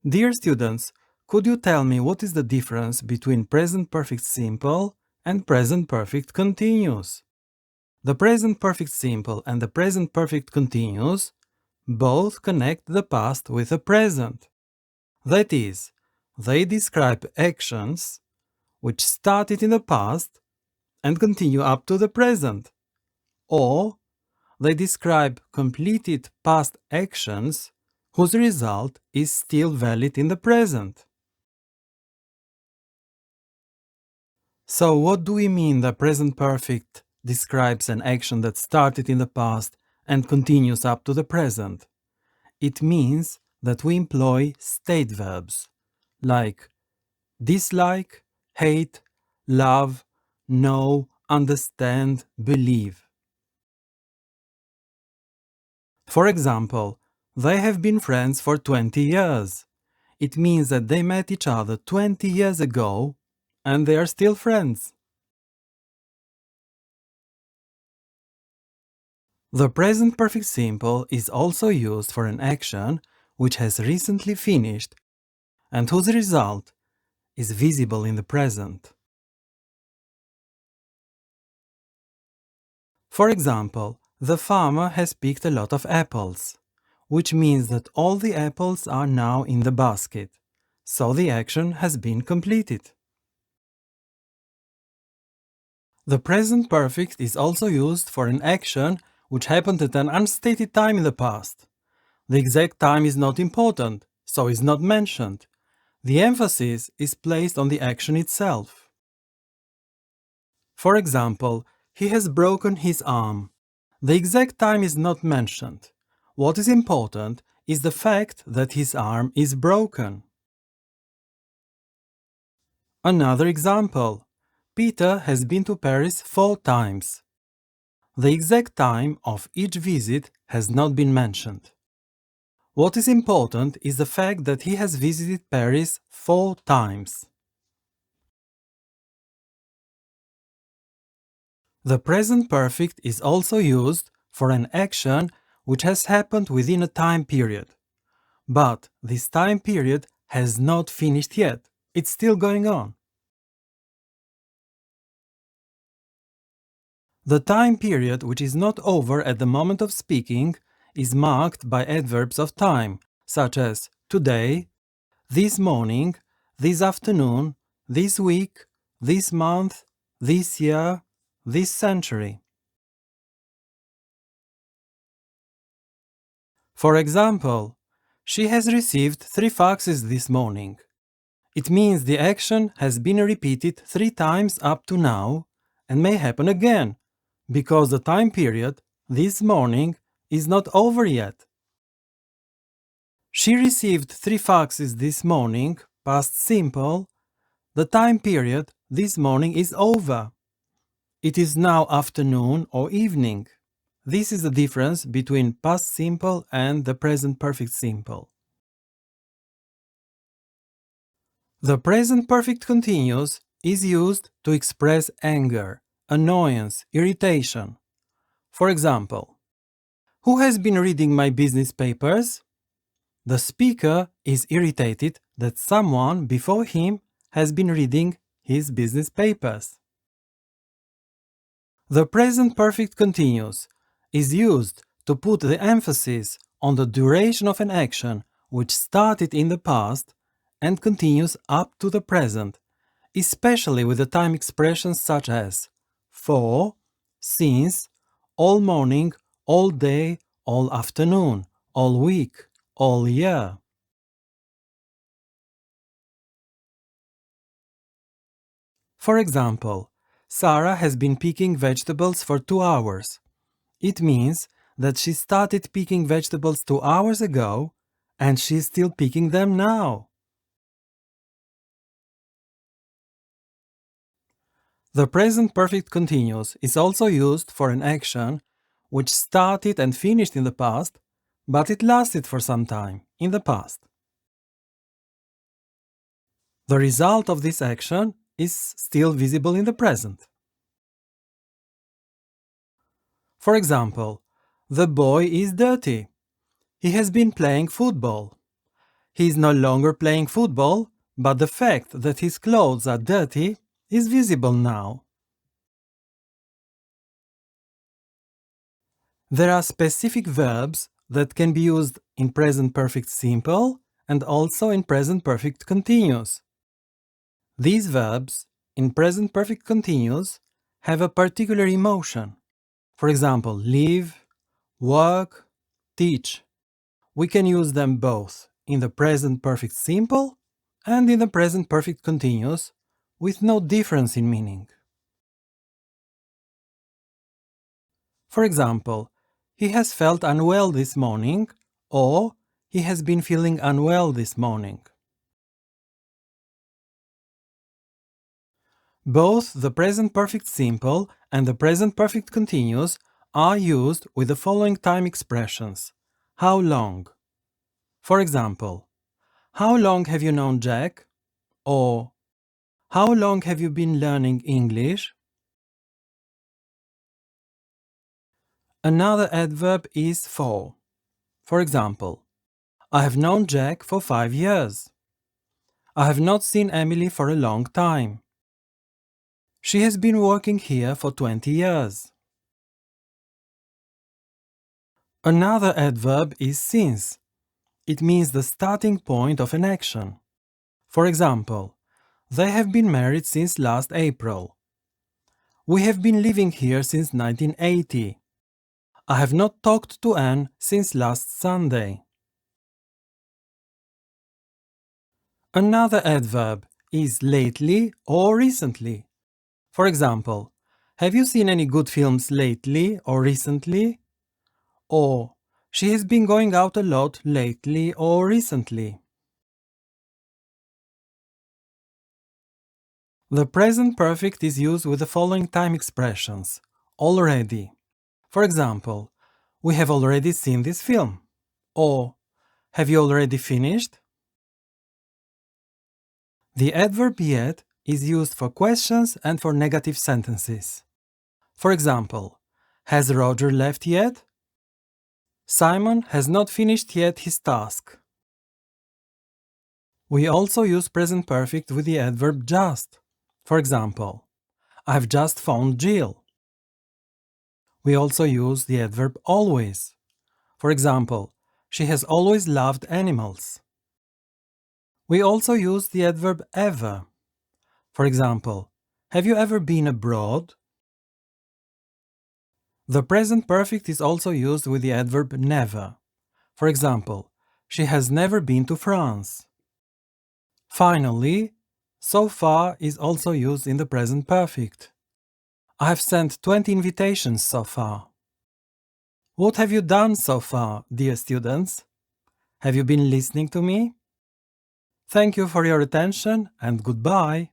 Dear students, could you tell me what is the difference between present perfect simple and present perfect continuous? The present perfect simple and the present perfect continuous both connect the past with the present. That is, they describe actions which started in the past and continue up to the present, or they describe completed past actions whose result is still valid in the present. So what do we mean the present perfect describes an action that started in the past and continues up to the present? It means that we employ state verbs like dislike, hate, love, know, understand, believe. For example, they have been friends for 20 years. It means that they met each other 20 years ago and they are still friends. The present perfect simple is also used for an action which has recently finished and whose result is visible in the present. For example, the farmer has picked a lot of apples, which means that all the apples are now in the basket, so the action has been completed. The present perfect is also used for an action which happened at an unstated time in the past. The exact time is not important, so is not mentioned. The emphasis is placed on the action itself. For example, he has broken his arm. The exact time is not mentioned. What is important is the fact that his arm is broken. Another example. Peter has been to Paris 4 times. The exact time of each visit has not been mentioned. What is important is the fact that he has visited Paris 4 times. The present perfect is also used for an action which has happened within a time period. But this time period has not finished yet. It's still going on. The time period which is not over at the moment of speaking is marked by adverbs of time, such as today, this morning, this afternoon, this week, this month, this year, this century. For example, she has received 3 faxes this morning. It means the action has been repeated 3 times up to now and may happen again, because the time period, this morning, is not over yet. She received 3 faxes this morning, past simple. The time period, this morning, is over. It is now afternoon or evening. This is the difference between past simple and the present perfect simple. The present perfect continuous is used to express anger, annoyance, irritation. For example, who has been reading my business papers? The speaker is irritated that someone before him has been reading his business papers. The present perfect continuous is used to put the emphasis on the duration of an action which started in the past and continues up to the present, especially with the time expressions such as for, since, all morning, all day, all afternoon, all week, all year. For example, Sarah has been picking vegetables for 2 hours. It means that she started picking vegetables 2 hours ago and she's still picking them now. The present perfect continuous is also used for an action which started and finished in the past, but it lasted for some time in the past. The result of this action is still visible in the present. For example, the boy is dirty. He has been playing football. He is no longer playing football, but the fact that his clothes are dirty is visible now. There are specific verbs that can be used in present perfect simple and also in present perfect continuous. These verbs, in present perfect continuous, have a particular emotion. For example, live, work, teach. We can use them both in the present perfect simple and in the present perfect continuous with no difference in meaning. For example, he has felt unwell this morning, or he has been feeling unwell this morning. Both the present perfect simple and the present perfect continuous are used with the following time expressions. How long? For example, how long have you known Jack? Or how long have you been learning English? Another adverb is for. For example, I have known Jack for 5 years. I have not seen Emily for a long time. She has been working here for 20 years. Another adverb is since. It means the starting point of an action. For example, they have been married since last April. We have been living here since 1980. I have not talked to Anne since last Sunday. Another adverb is lately or recently. For example, have you seen any good films lately or recently? Or she has been going out a lot lately or recently. The present perfect is used with the following time expressions. Already. For example, we have already seen this film. Or have you already finished? The adverb yet is used for questions and for negative sentences. For example, has Roger left yet? Simon has not finished yet his task. We also use present perfect with the adverb just. For example, I've just found Jill. We also use the adverb always. For example, she has always loved animals. We also use the adverb ever. For example, have you ever been abroad? The present perfect is also used with the adverb never. For example, she has never been to France. Finally, so far is also used in the present perfect. I have sent 20 invitations so far. What have you done so far, dear students? Have you been listening to me? Thank you for your attention and goodbye.